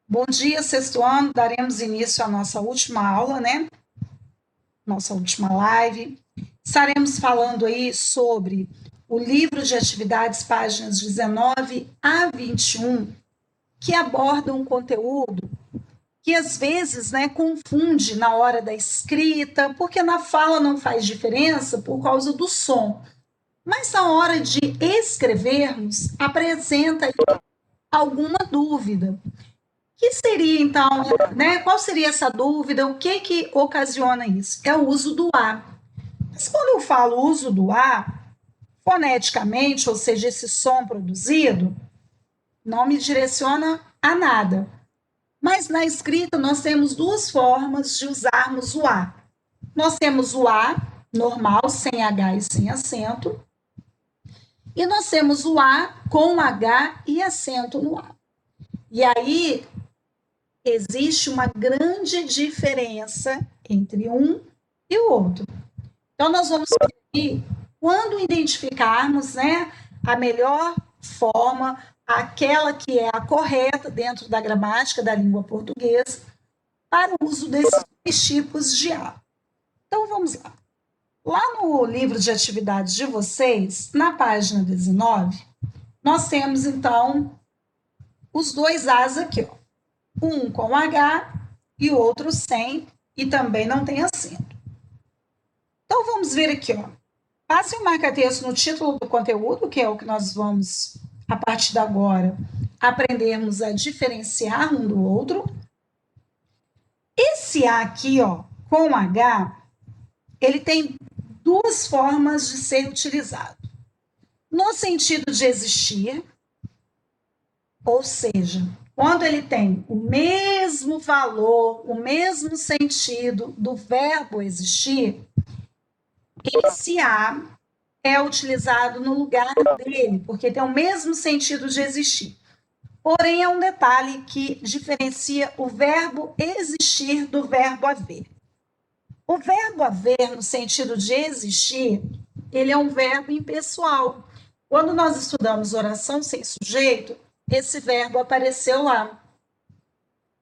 Bom dia, sexto ano. Daremos início à nossa última aula, né? Nossa última live. Estaremos falando aí sobre o livro de atividades, páginas 19 a 21, que aborda um conteúdo que às vezes, né, confunde na hora da escrita, porque na fala não faz diferença por causa do som. Mas na hora de escrevermos, apresenta alguma dúvida. Que seria, então, né? Qual seria essa dúvida? O que que ocasiona isso? É o uso do A. Mas quando eu falo uso do A, foneticamente, ou seja, esse som produzido, não me direciona a nada. Mas na escrita nós temos duas formas de usarmos o A. Nós temos o A normal, sem H e sem acento, e nós temos o A com H e acento no A. E aí existe uma grande diferença entre um e o outro. Então, nós vamos ver quando identificarmos, né, a melhor forma, aquela que é a correta dentro da gramática da língua portuguesa, para o uso desses dois tipos de A. Então, vamos lá. Lá no livro de atividades de vocês, na página 19, nós temos, então, os dois As aqui, ó. Um com H e o outro sem, e também não tem acento. Então, vamos ver aqui, ó. Passe um marca-texto no título do conteúdo, que é o que nós vamos, a partir de agora, aprendermos a diferenciar um do outro. Esse A aqui, ó, com H, ele tem duas formas de ser utilizado. No sentido de existir, ou seja, quando ele tem o mesmo valor, o mesmo sentido do verbo existir, esse A é utilizado no lugar dele, porque tem o mesmo sentido de existir. Porém, é um detalhe que diferencia o verbo existir do verbo haver. O verbo haver, no sentido de existir, ele é um verbo impessoal. Quando nós estudamos oração sem sujeito, esse verbo apareceu lá.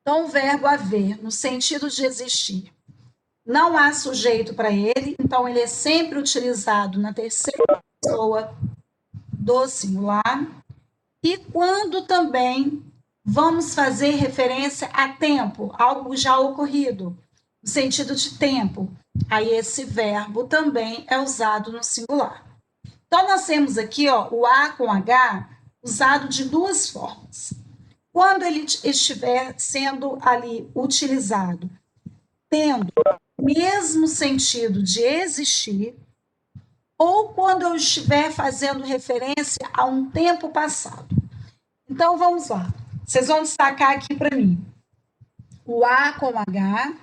Então, o verbo haver, no sentido de existir, não há sujeito para ele, então ele é sempre utilizado na terceira pessoa do singular. E quando também vamos fazer referência a tempo, algo já ocorrido, no sentido de tempo, aí esse verbo também é usado no singular. Então, nós temos aqui, ó, o A com H usado de duas formas. Quando ele estiver sendo ali utilizado, tendo o mesmo sentido de existir, ou quando eu estiver fazendo referência a um tempo passado. Então, vamos lá. Vocês vão destacar aqui para mim o A com H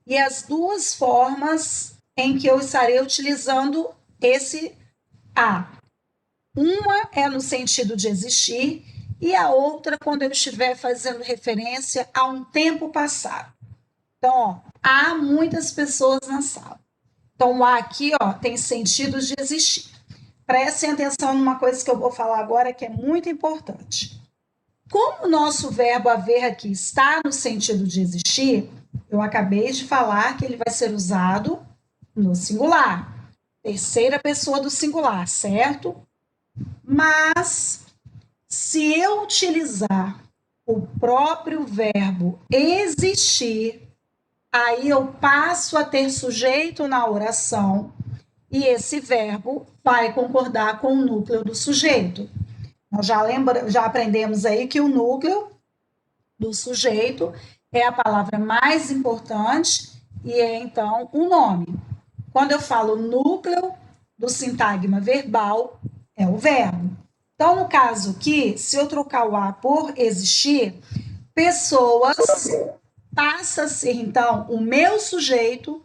e as duas formas em que eu estarei utilizando esse A. Uma é no sentido de existir e a outra quando eu estiver fazendo referência a um tempo passado. Então, ó, há muitas pessoas na sala. Então, o A aqui, ó, tem sentido de existir. Prestem atenção numa coisa que eu vou falar agora que é muito importante. Como o nosso verbo haver aqui está no sentido de existir, eu acabei de falar que ele vai ser usado no singular, terceira pessoa do singular, certo? Mas se eu utilizar o próprio verbo existir, aí eu passo a ter sujeito na oração e esse verbo vai concordar com o núcleo do sujeito. Nós já aprendemos aí que o núcleo do sujeito é a palavra mais importante e é então o nome. Quando eu falo núcleo do sintagma verbal, é o verbo. Então, no caso aqui, se eu trocar o A por existir, pessoas passa a ser então o meu sujeito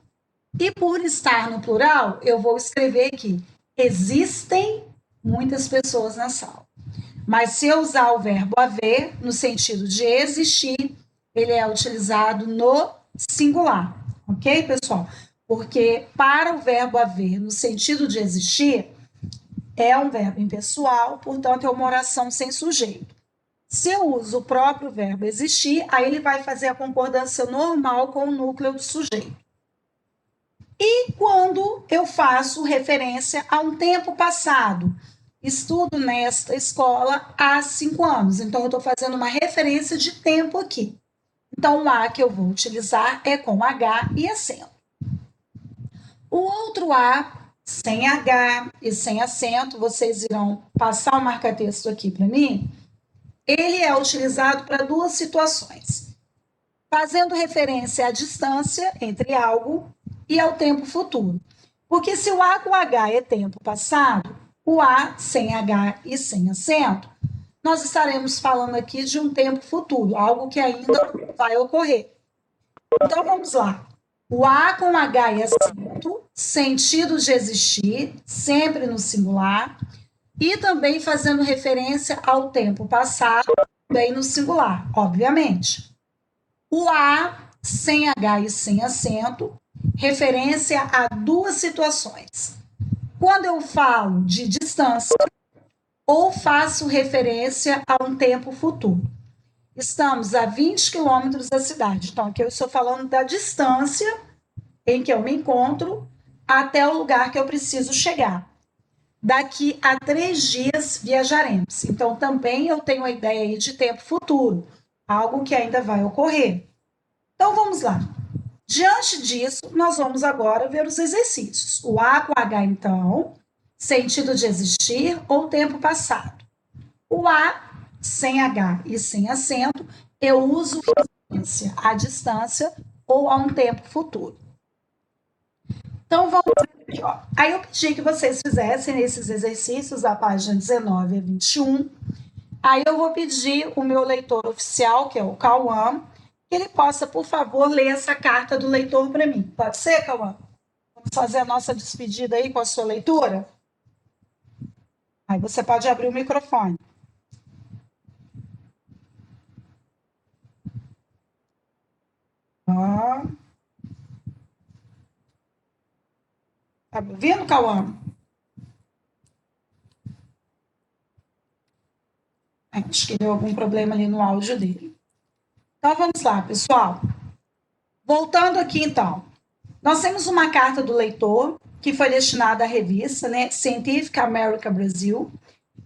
e por estar no plural, eu vou escrever aqui: existem muitas pessoas na sala. Mas se eu usar o verbo haver, no sentido de existir, ele é utilizado no singular, ok, pessoal? Porque para o verbo haver, no sentido de existir, é um verbo impessoal, portanto, é uma oração sem sujeito. Se eu uso o próprio verbo existir, aí ele vai fazer a concordância normal com o núcleo do sujeito. E quando eu faço referência a um tempo passado, estudo nesta escola há 5 anos, então eu estou fazendo uma referência de tempo aqui. Então, o A que eu vou utilizar é com H e acento. O outro A, sem H e sem acento, vocês irão passar o marca-texto aqui para mim, ele é utilizado para duas situações, fazendo referência à distância entre algo e ao tempo futuro. Porque se o A com H é tempo passado, o A sem H e sem acento, nós estaremos falando aqui de um tempo futuro, algo que ainda vai ocorrer. Então vamos lá. O A com H e acento, sentido de existir, sempre no singular, e também fazendo referência ao tempo passado, também no singular, obviamente. O A sem H e sem acento, referência a duas situações. Quando eu falo de distância ou faço referência a um tempo futuro. Estamos a 20 quilômetros da cidade. Então, aqui eu estou falando da distância em que eu me encontro até o lugar que eu preciso chegar. Daqui a 3 dias viajaremos. Então, também eu tenho a ideia aí de tempo futuro, algo que ainda vai ocorrer. Então, vamos lá. Diante disso, nós vamos agora ver os exercícios. O A com H, então, sentido de existir ou tempo passado. O A sem H e sem acento, eu uso referência à distância ou a um tempo futuro. Então, vamos aqui, ó. Aí eu pedi que vocês fizessem esses exercícios da página 19 a 21. Aí eu vou pedir o meu leitor oficial, que é o Cauã, que ele possa, por favor, ler essa carta do leitor para mim. Pode ser, Cauã? Vamos fazer a nossa despedida aí com a sua leitura? Aí você pode abrir o microfone. Ó. Tá ouvindo, Cauã? Acho que deu algum problema ali no áudio dele. Então, vamos lá, pessoal. Voltando aqui, então. Nós temos uma carta do leitor, que foi destinada à revista, né, Scientific American Brasil.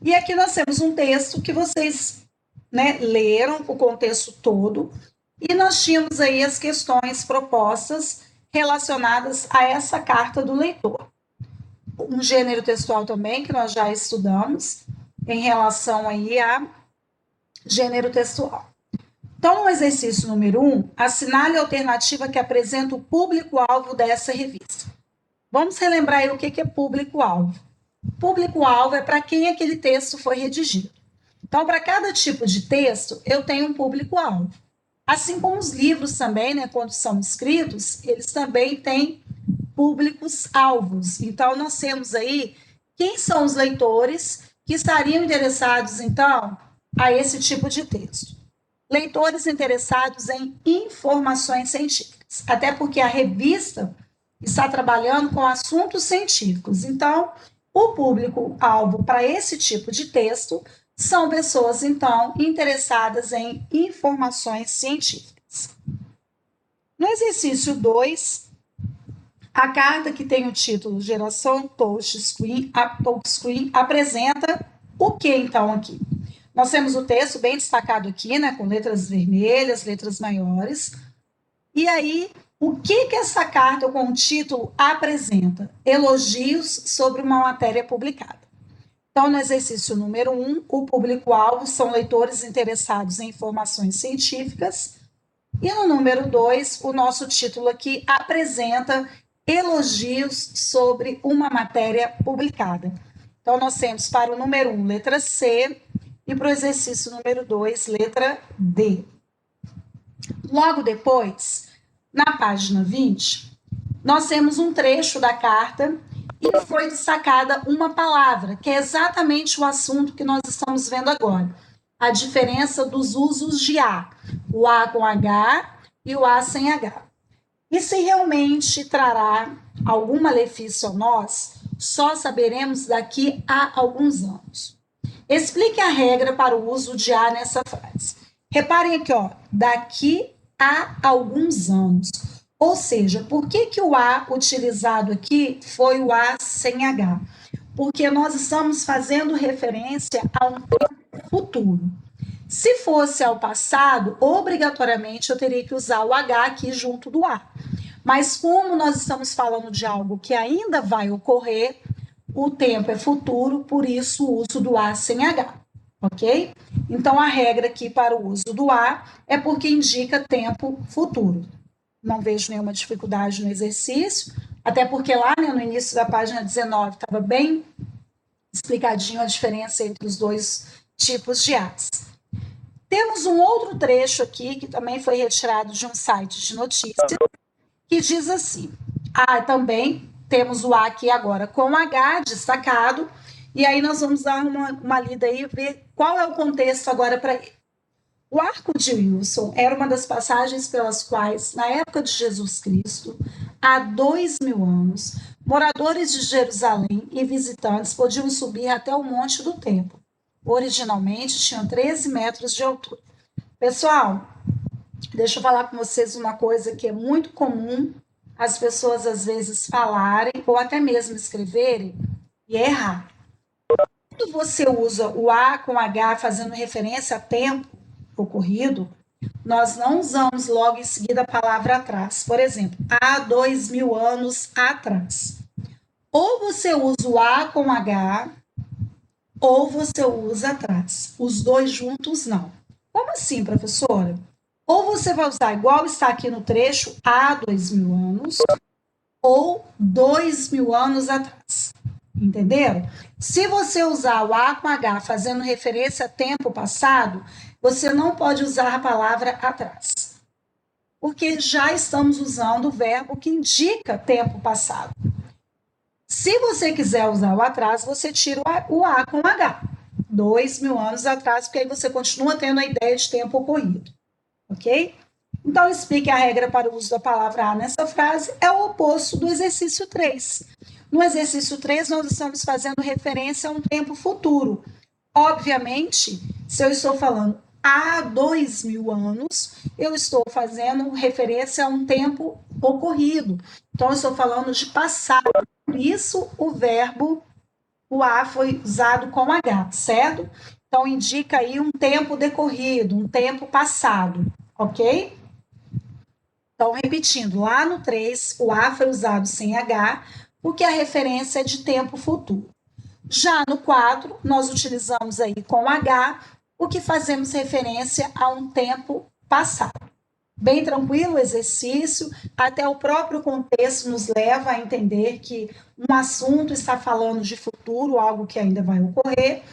E aqui nós temos um texto que vocês, né, leram o contexto todo. E nós tínhamos aí as questões propostas relacionadas a essa carta do leitor. Um gênero textual também, que nós já estudamos, em relação aí a gênero textual. Então, no exercício número 1, assinale a alternativa que apresenta o público-alvo dessa revista. Vamos relembrar aí o que é público-alvo. Público-alvo é para quem aquele texto foi redigido. Então, para cada tipo de texto, eu tenho um público-alvo. Assim como os livros também, né, quando são escritos, eles também têm públicos-alvos. Então, nós temos aí quem são os leitores que estariam interessados, então, a esse tipo de texto. Leitores interessados em informações científicas, até porque a revista está trabalhando com assuntos científicos. Então, o público-alvo para esse tipo de texto são pessoas, então, interessadas em informações científicas. No exercício 2, a carta que tem o título Geração Touchscreen apresenta o que, então, aqui? Nós temos o texto bem destacado aqui, né, com letras vermelhas, letras maiores. E aí, o que essa carta com o título apresenta? Elogios sobre uma matéria publicada. Então, no exercício número 1, o público-alvo são leitores interessados em informações científicas. E no número 2, o nosso título aqui apresenta elogios sobre uma matéria publicada. Então, nós temos para o número 1, letra C, e para o exercício número 2, letra D. Logo depois, na página 20, nós temos um trecho da carta e foi destacada uma palavra, que é exatamente o assunto que nós estamos vendo agora. A diferença dos usos de A. O A com H e o A sem H. E se realmente trará algum malefício a nós, só saberemos daqui a alguns anos. Explique a regra para o uso de a nessa frase. Reparem aqui, ó, daqui a alguns anos. Ou seja, por que, que o a utilizado aqui foi o a sem h? Porque nós estamos fazendo referência a um tempo futuro. Se fosse ao passado, obrigatoriamente eu teria que usar o H aqui junto do A. Mas como nós estamos falando de algo que ainda vai ocorrer, o tempo é futuro, por isso o uso do A sem H, ok? Então a regra aqui para o uso do A é porque indica tempo futuro. Não vejo nenhuma dificuldade no exercício, até porque lá, né, no início da página 19 estava bem explicadinho a diferença entre os dois tipos de As. Temos um outro trecho aqui, que também foi retirado de um site de notícias, que diz assim, também temos o A aqui agora com H destacado, e aí nós vamos dar uma lida aí e ver qual é o contexto agora para ele. O arco de Wilson era uma das passagens pelas quais, na época de Jesus Cristo, há 2000 anos, moradores de Jerusalém e visitantes podiam subir até o Monte do Templo. Originalmente tinham 13 metros de altura. Pessoal, deixa eu falar com vocês uma coisa que é muito comum as pessoas às vezes falarem ou até mesmo escreverem e é errar. Quando você usa o A com H fazendo referência a tempo ocorrido, nós não usamos logo em seguida a palavra atrás. Por exemplo, há 2000 anos atrás. Ou você usa o A com H, ou você usa atrás. Os dois juntos, não. Como assim, professora? Ou você vai usar igual está aqui no trecho, há 2000 anos, ou 2000 anos atrás. Entenderam? Se você usar o A com H fazendo referência a tempo passado, você não pode usar a palavra atrás. Porque já estamos usando o verbo que indica tempo passado. Se você quiser usar o atrás, você tira o A com H. 2000 anos atrás, porque aí você continua tendo a ideia de tempo ocorrido. Ok? Então, explique a regra para o uso da palavra A nessa frase, é o oposto do exercício 3. No exercício 3, nós estamos fazendo referência a um tempo futuro. Obviamente, se eu estou falando há 2000 anos, eu estou fazendo referência a um tempo ocorrido. Então, eu estou falando de passado. Por isso, o verbo, o A foi usado com H, certo? Então, indica aí um tempo decorrido, um tempo passado, ok? Então, repetindo, lá no 3, o A foi usado sem H, porque a referência é de tempo futuro. Já no 4, nós utilizamos aí com H, o que fazemos referência a um tempo passado. Bem tranquilo o exercício, até o próprio contexto nos leva a entender que um assunto está falando de futuro, algo que ainda vai ocorrer,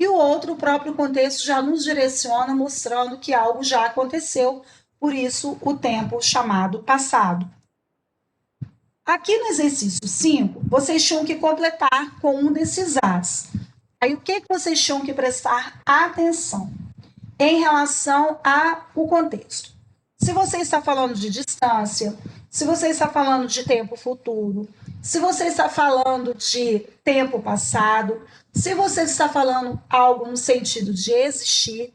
e o outro, o próprio contexto, já nos direciona mostrando que algo já aconteceu, por isso o tempo chamado passado. Aqui no exercício 5, vocês tinham que completar com um desses As. Aí o que vocês tinham que prestar atenção em relação ao contexto? Se você está falando de distância, se você está falando de tempo futuro, se você está falando de tempo passado, se você está falando algo no sentido de existir,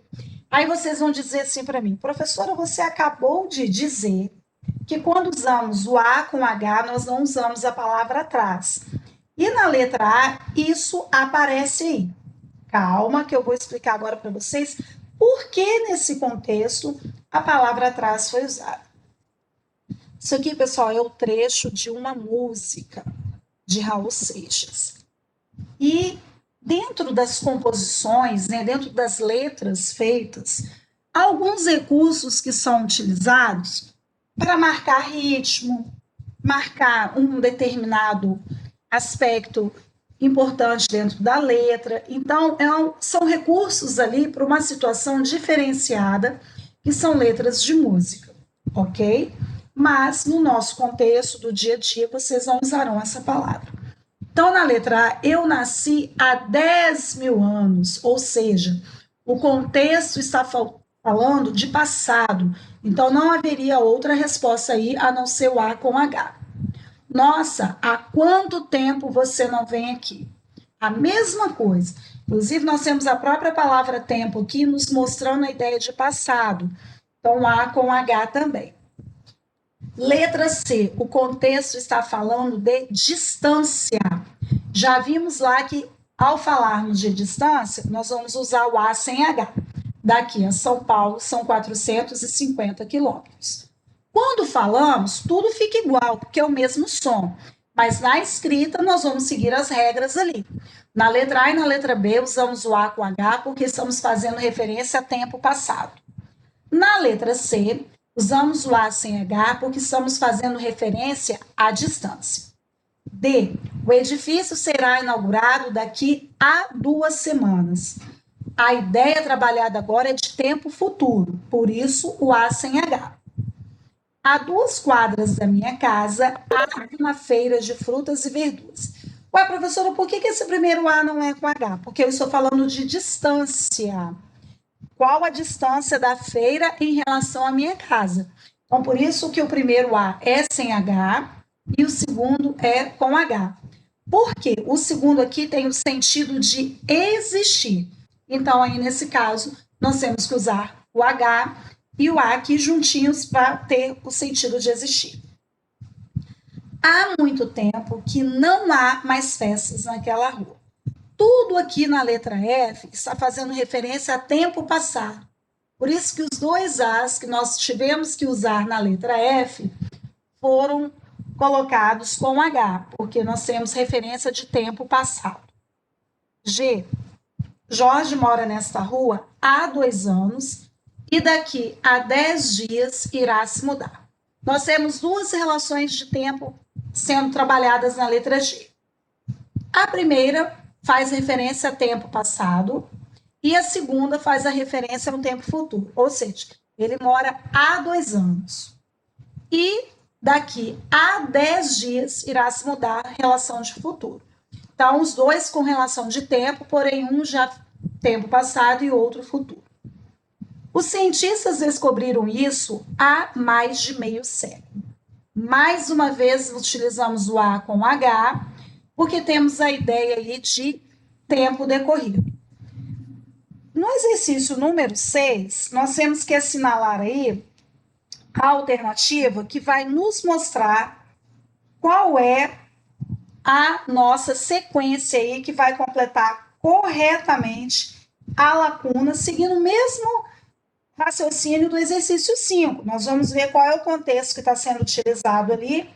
aí vocês vão dizer assim para mim, professora, você acabou de dizer que quando usamos o A com H, nós não usamos a palavra atrás. E na letra A, isso aparece aí. Calma, que eu vou explicar agora para vocês por que nesse contexto a palavra atrás foi usada. Isso aqui, pessoal, é o trecho de uma música de Raul Seixas. E dentro das composições, né, dentro das letras feitas, há alguns recursos que são utilizados para marcar ritmo, marcar um determinado aspecto importante dentro da letra. Então, são recursos ali para uma situação diferenciada, que são letras de música, ok? Mas, no nosso contexto do dia a dia, vocês não usarão essa palavra. Então, na letra A, eu nasci há 10.000 anos, ou seja, o contexto está falando de passado, então não haveria outra resposta aí a não ser o A com H. Nossa, há quanto tempo você não vem aqui? A mesma coisa. Inclusive, nós temos a própria palavra tempo aqui nos mostrando a ideia de passado. Então, A com H também. Letra C, o contexto está falando de distância. Já vimos lá que, ao falarmos de distância, nós vamos usar o A sem H. Daqui a São Paulo são 450 quilômetros. Quando falamos, tudo fica igual, porque é o mesmo som. Mas na escrita, nós vamos seguir as regras ali. Na letra A e na letra B, usamos o A com H, porque estamos fazendo referência a tempo passado. Na letra C, usamos o A sem H, porque estamos fazendo referência à distância. D, o edifício será inaugurado daqui a 2 semanas. A ideia trabalhada agora é de tempo futuro, por isso o A sem H. A 2 quadras da minha casa há uma feira de frutas e verduras. Ué, professora, por que esse primeiro A não é com H? Porque eu estou falando de distância. Qual a distância da feira em relação à minha casa? Então, por isso que o primeiro A é sem H e o segundo é com H. Por quê? O segundo aqui tem o sentido de existir. Então, aí nesse caso, nós temos que usar o H e o A aqui juntinhos para ter o sentido de existir. Há muito tempo que não há mais festas naquela rua. Tudo aqui na letra F está fazendo referência a tempo passado. Por isso que os dois As que nós tivemos que usar na letra F foram colocados com H, porque nós temos referência de tempo passado. G. Jorge mora nesta rua há 2 anos e daqui a 10 dias irá se mudar. Nós temos 2 relações de tempo sendo trabalhadas na letra G. A primeira faz referência a tempo passado e a segunda faz a referência a um tempo futuro, ou seja, ele mora há 2 anos. E daqui a 10 dias irá se mudar a relação de futuro. Então, os dois com relação de tempo, porém um já tempo passado e outro futuro. Os cientistas descobriram isso há mais de meio século. Mais uma vez, utilizamos o A com H, porque temos a ideia aí de tempo decorrido. No exercício número 6, nós temos que assinalar aí a alternativa que vai nos mostrar qual é a nossa sequência aí que vai completar corretamente a lacuna, seguindo o mesmo raciocínio do exercício 5. Nós vamos ver qual é o contexto que está sendo utilizado ali,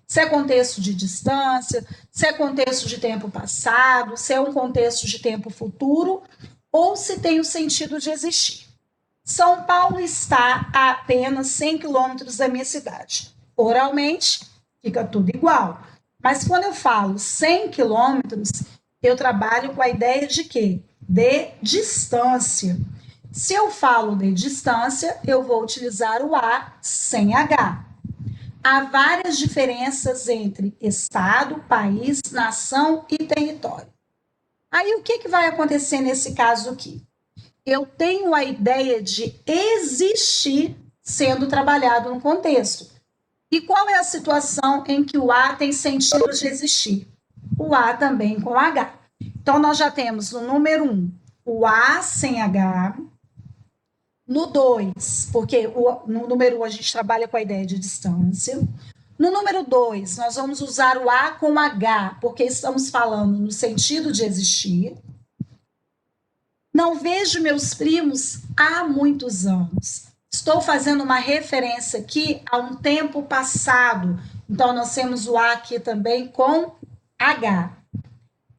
se é contexto de distância, se é contexto de tempo passado, se é um contexto de tempo futuro, ou se tem o sentido de existir. São Paulo está a apenas 100 quilômetros da minha cidade. Oralmente, fica tudo igual. Mas quando eu falo 100 quilômetros, eu trabalho com a ideia de quê? De distância. Se eu falo de distância, eu vou utilizar o A sem H. Há várias diferenças entre estado, país, nação e território. Aí o que vai acontecer nesse caso aqui? Eu tenho a ideia de existir sendo trabalhado no contexto. E qual é a situação em que o A tem sentido de existir? O A também com H. Então, nós já temos no número 1 o A sem H. No 2, porque no número 1 a gente trabalha com a ideia de distância. No número 2, nós vamos usar o A com H, porque estamos falando no sentido de existir. Não vejo meus primos há muitos anos. Estou fazendo uma referência aqui a um tempo passado. Então, nós temos o A aqui também com H.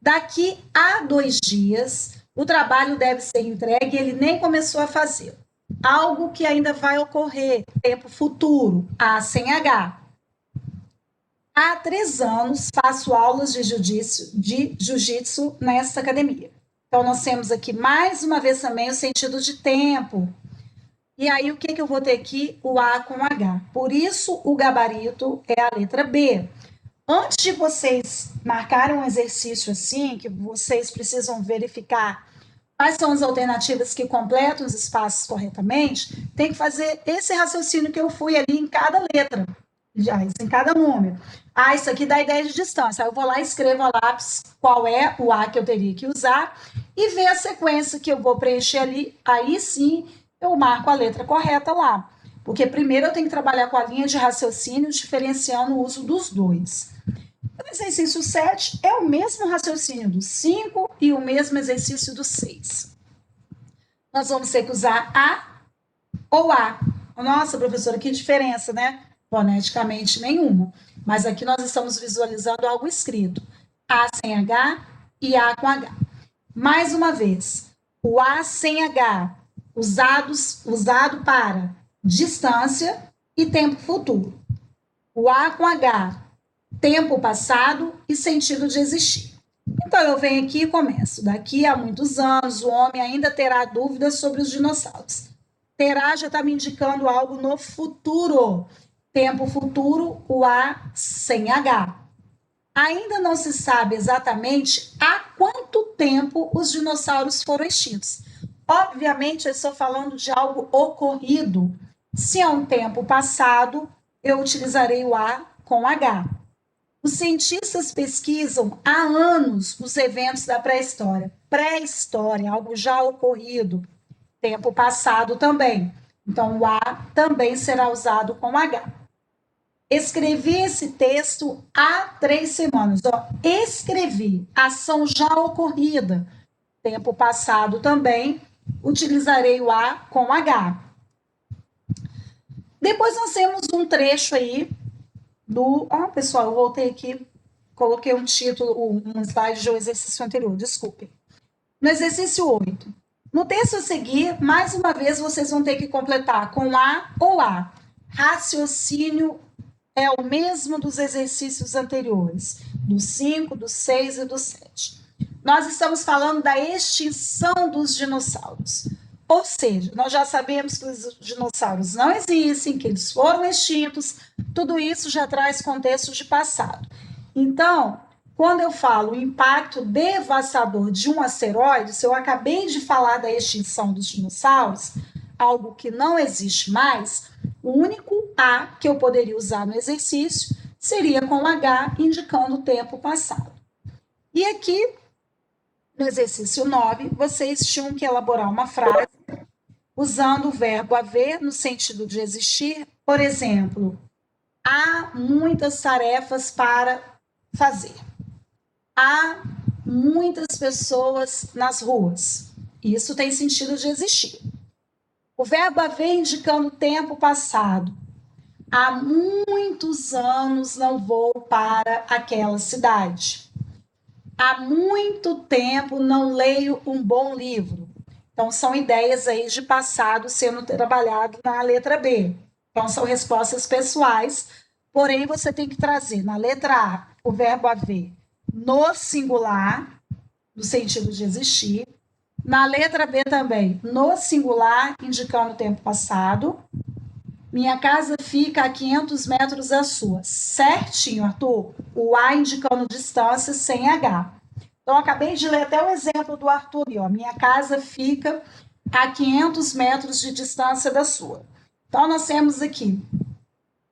Daqui a 2 dias, o trabalho deve ser entregue e ele nem começou a fazer. Algo que ainda vai ocorrer, tempo futuro, A sem H. Há 3 anos faço aulas de jiu-jitsu nesta academia. Então, nós temos aqui, mais uma vez também, o sentido de tempo. E aí, o que eu vou ter aqui? O A com H. Por isso, o gabarito é a letra B. Antes de vocês marcarem um exercício assim, que vocês precisam verificar quais são as alternativas que completam os espaços corretamente, tem que fazer esse raciocínio que eu fui ali em cada letra, em cada número. Ah, isso aqui dá ideia de distância. Aí eu vou lá e escrevo a lápis qual é o A que eu teria que usar e ver a sequência que eu vou preencher ali. Aí sim eu marco a letra correta lá. Porque primeiro eu tenho que trabalhar com a linha de raciocínio, diferenciando o uso dos dois. O exercício 7 é o mesmo raciocínio do 5 e o mesmo exercício do 6. Nós vamos ter que usar a ou a. Nossa, professora, que diferença, né? Foneticamente nenhuma. Mas aqui nós estamos visualizando algo escrito. A sem H e A com H. Mais uma vez, o A sem H, usado para distância e tempo futuro. O A com H, tempo passado e sentido de existir. Então, eu venho aqui e começo. Daqui a muitos anos, o homem ainda terá dúvidas sobre os dinossauros. Terá já está me indicando algo no futuro. Tempo futuro, o A sem H. Ainda não se sabe exatamente há quanto tempo os dinossauros foram extintos. Obviamente, eu estou falando de algo ocorrido. Se é um tempo passado, eu utilizarei o A com H. Os cientistas pesquisam há anos os eventos da pré-história. Pré-história, algo já ocorrido. Tempo passado também. Então, o A também será usado com H. Escrevi esse texto há 3 semanas. Escrevi, ação já ocorrida. Tempo passado também, utilizarei o A com H. Depois nós temos um trecho aí do... pessoal, eu voltei aqui, coloquei um título, um slide do exercício anterior, desculpem. No exercício 8. No texto a seguir, mais uma vez, vocês vão ter que completar com A ou A. Raciocínio é o mesmo dos exercícios anteriores, do 5, do 6 e do 7. Nós estamos falando da extinção dos dinossauros. Ou seja, nós já sabemos que os dinossauros não existem, que eles foram extintos, tudo isso já traz contextos de passado. Então, quando eu falo o impacto devastador de um asteroide, se eu acabei de falar da extinção dos dinossauros, algo que não existe mais, o único A que eu poderia usar no exercício seria com H, indicando o tempo passado. E aqui, no exercício 9, vocês tinham que elaborar uma frase usando o verbo haver no sentido de existir. Por exemplo, há muitas tarefas para fazer. Há muitas pessoas nas ruas. Isso tem sentido de existir. O verbo haver indicando o tempo passado. Há muitos anos não vou para aquela cidade. Há muito tempo não leio um bom livro. Então, são ideias aí de passado sendo trabalhado na letra B. Então, são respostas pessoais, porém, você tem que trazer na letra A o verbo haver no singular, no sentido de existir. Na letra B também, no singular, indicando o tempo passado. Minha casa fica a 500 metros da sua. Certinho, Arthur. O A indicando distância sem H. Então, acabei de ler até o exemplo do Arthur. Ó. Minha casa fica a 500 metros de distância da sua. Então, nós temos aqui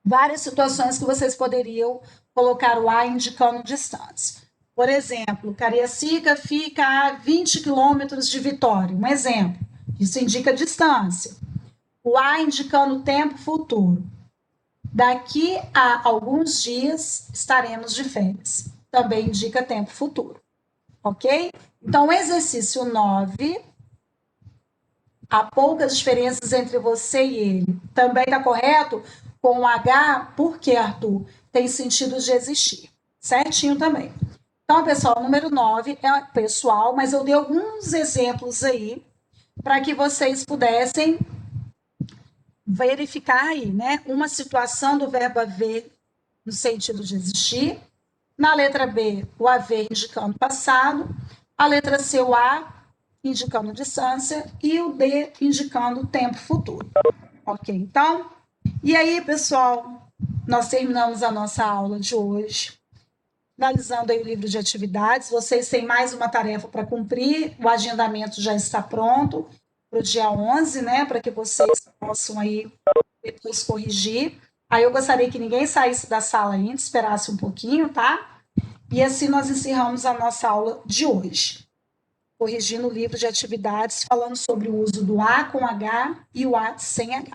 várias situações que vocês poderiam colocar o A indicando distância. Por exemplo, Cariacica fica a 20 quilômetros de Vitória. Um exemplo. Isso indica distância. O A indicando o tempo futuro. Daqui a alguns dias estaremos de férias. Também indica tempo futuro. Ok? Então, exercício 9. Há poucas diferenças entre você e ele. Também está correto? Com o H, por que, Arthur? Tem sentido de existir. Certinho também. Então, pessoal, o número 9 é pessoal, mas eu dei alguns exemplos aí para que vocês pudessem verificar aí, né? Uma situação do verbo haver no sentido de existir. Na letra B, o haver indicando passado. A letra C, o A indicando distância. E o D indicando tempo futuro. Ok, então? E aí, pessoal, nós terminamos a nossa aula de hoje. Finalizando aí o livro de atividades. Vocês têm mais uma tarefa para cumprir. O agendamento já está pronto para o dia 11, né? Para que vocês possam aí depois corrigir. Aí eu gostaria que ninguém saísse da sala ainda, esperasse um pouquinho, tá? E assim nós encerramos a nossa aula de hoje. corrigindo o livro de atividades, falando sobre o uso do A com H e o A sem H.